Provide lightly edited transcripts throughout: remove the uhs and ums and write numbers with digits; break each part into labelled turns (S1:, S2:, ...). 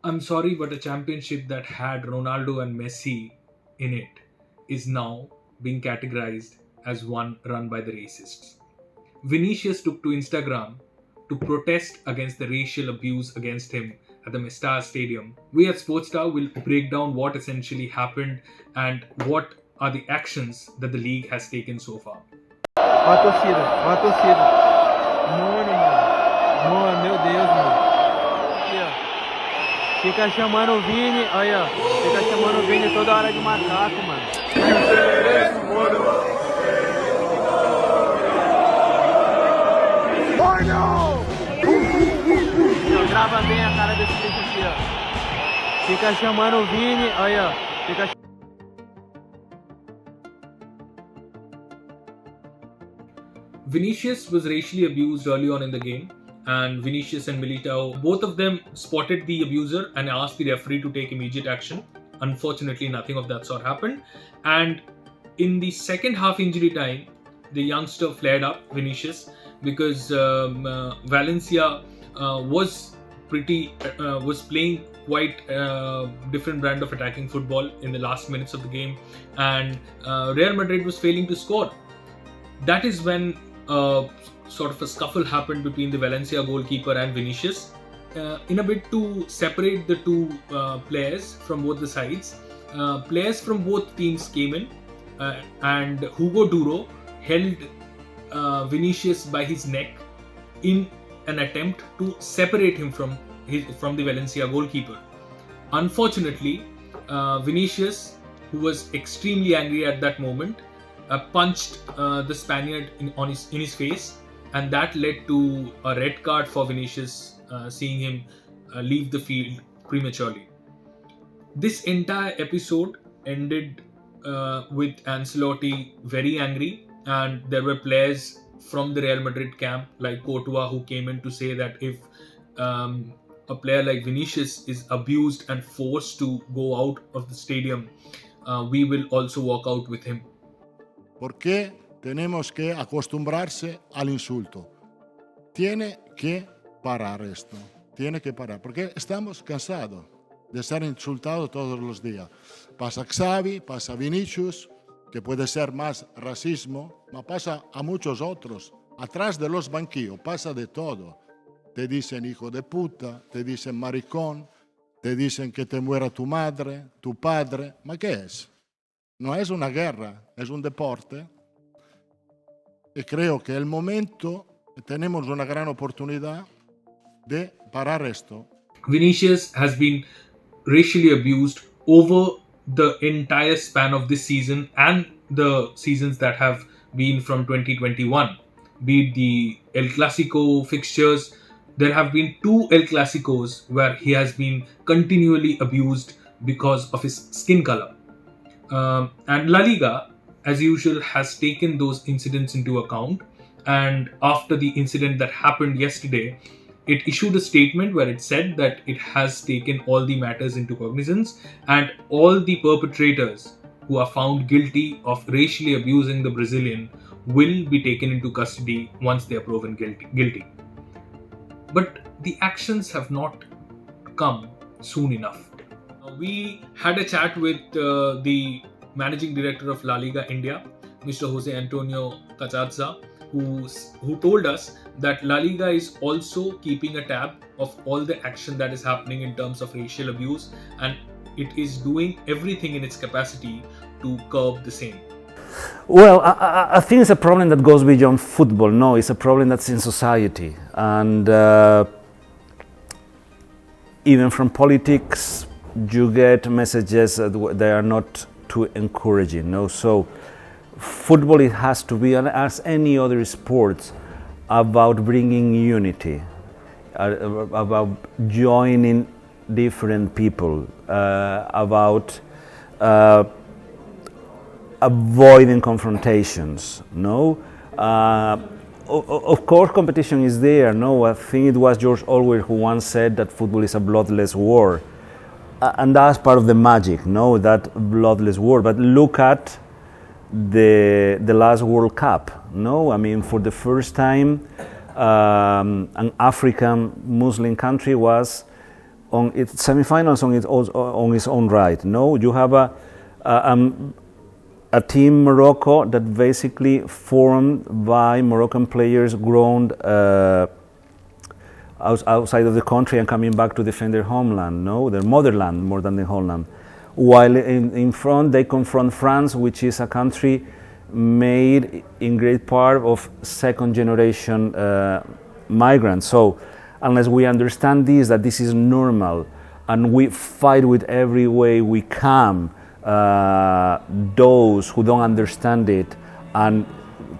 S1: I'm sorry, but a championship that had Ronaldo and Messi in it is now being categorized as one run by the racists. Vinicius took to Instagram to protest against the racial abuse against him at the Mestalla Stadium. We at Sportstar will break down what essentially happened and what are the actions that the league has taken so far.
S2: Ó a torcida, ó a torcida. Mano, meu Deus, mano. Aqui, ó. Fica chamando o Vini, aí, ó. Fica chamando o Vini toda hora de macaco, mano. Grava bem a cara desse bicho aqui, ó. Fica chamando o Vini, aí, ó.
S1: Vinicius was racially abused early on in the game, and Vinicius and Militao, both of them spotted the abuser and asked the referee to take immediate action. Unfortunately, nothing of that sort happened. And in the second half injury time, the youngster flared up, Vinicius, because Valencia was playing quite different brand of attacking football in the last minutes of the game, and Real Madrid was failing to score. That is when sort of a scuffle happened between the Valencia goalkeeper and Vinicius. In a bid to separate the two players from both the sides, players from both teams came in, and Hugo Duro held Vinicius by his neck in an attempt to separate him from the Valencia goalkeeper. Unfortunately, Vinicius, who was extremely angry at that moment, punched the Spaniard in his face, and that led to a red card for Vinicius, seeing him leave the field prematurely. This entire episode ended with Ancelotti very angry, and there were players from the Real Madrid camp like Courtois who came in to say that if a player like Vinicius is abused and forced to go out of the stadium, we will also walk out with him.
S3: ¿Por qué tenemos que acostumbrarse al insulto? Tiene que parar esto. Tiene que parar. Porque estamos cansados de ser insultados todos los días. Pasa Xavi, pasa Vinicius, que puede ser más racismo, pero pasa a muchos otros. Atrás de los banquillos pasa de todo. Te dicen hijo de puta, te dicen maricón, te dicen que te muera tu madre, tu padre. ¿Ma qué es? No es una guerra, es un deporte. Y creo que el momento tenemos una gran oportunidad de parar esto.
S1: Vinicius has been racially abused over the entire span of this season and the seasons that have been from 2021. Be it the El Clasico fixtures, there have been 2 El Clasicos where he has been continually abused because of his skin color. And La Liga, as usual, has taken those incidents into account, and after the incident that happened yesterday, it issued a statement where it said that it has taken all the matters into cognizance, and all the perpetrators who are found guilty of racially abusing the Brazilian will be taken into custody once they are proven guilty. But the actions have not come soon enough. We had a chat with the managing director of La Liga India, Mr. Jose Antonio Cachazza, who told us that La Liga is also keeping a tab of all the action that is happening in terms of racial abuse, and it is doing everything in its capacity to curb the same.
S4: Well, I think it's a problem that goes beyond football. No, it's a problem that's in society, and even from politics, you get messages that they are not too encouraging. No, so football, it has to be, as any other sport, about bringing unity, about joining different people, about avoiding confrontations. No, of course, competition is there. No, I think it was George Orwell who once said that football is a bloodless war. And that's part of the magic, no, that bloodless war. But look at the last World Cup, no? I mean, for the first time, an African Muslim country was on its semi-finals on its own right. No, you have a team Morocco that basically formed by Moroccan players grown outside of the country and coming back to defend their homeland, no, their motherland more than their homeland. While in front they confront France, which is a country made in great part of second generation migrants. So unless we understand this, that this is normal, and we fight with every way we can those who don't understand it and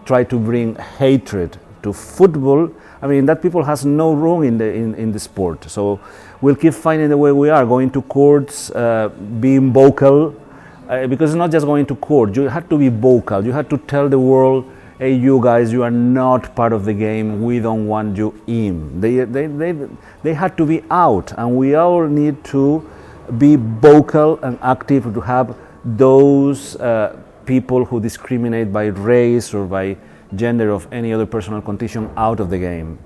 S4: try to bring hatred to football, I mean, that people has no room in the sport. So we'll keep fighting the way we are, going to courts, being vocal, because it's not just going to court. You have to be vocal. You have to tell the world, hey, you guys, you are not part of the game. We don't want you in. They had to be out, and we all need to be vocal and active to have those people who discriminate by race or by gender of any other personal condition out of the game.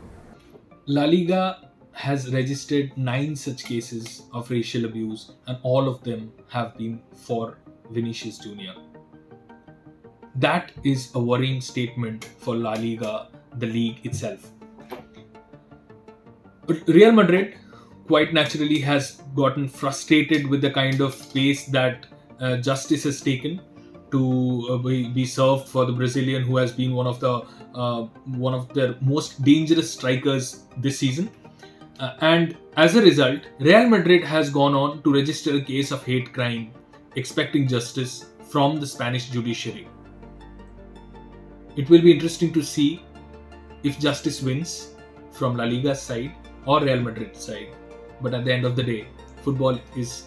S1: La Liga has registered 9 such cases of racial abuse, and all of them have been for Vinicius Jr. That is a worrying statement for La Liga, the league itself. But Real Madrid quite naturally has gotten frustrated with the kind of pace that justice has taken to be served for the Brazilian, who has been one of their most dangerous strikers this season. And as a result, Real Madrid has gone on to register a case of hate crime, expecting justice from the Spanish judiciary. It will be interesting to see if justice wins from La Liga's side or Real Madrid's side. But at the end of the day, football is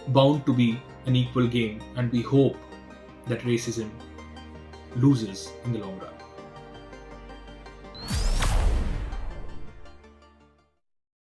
S1: bound to be an equal game, and we hope that racism loses in the long run.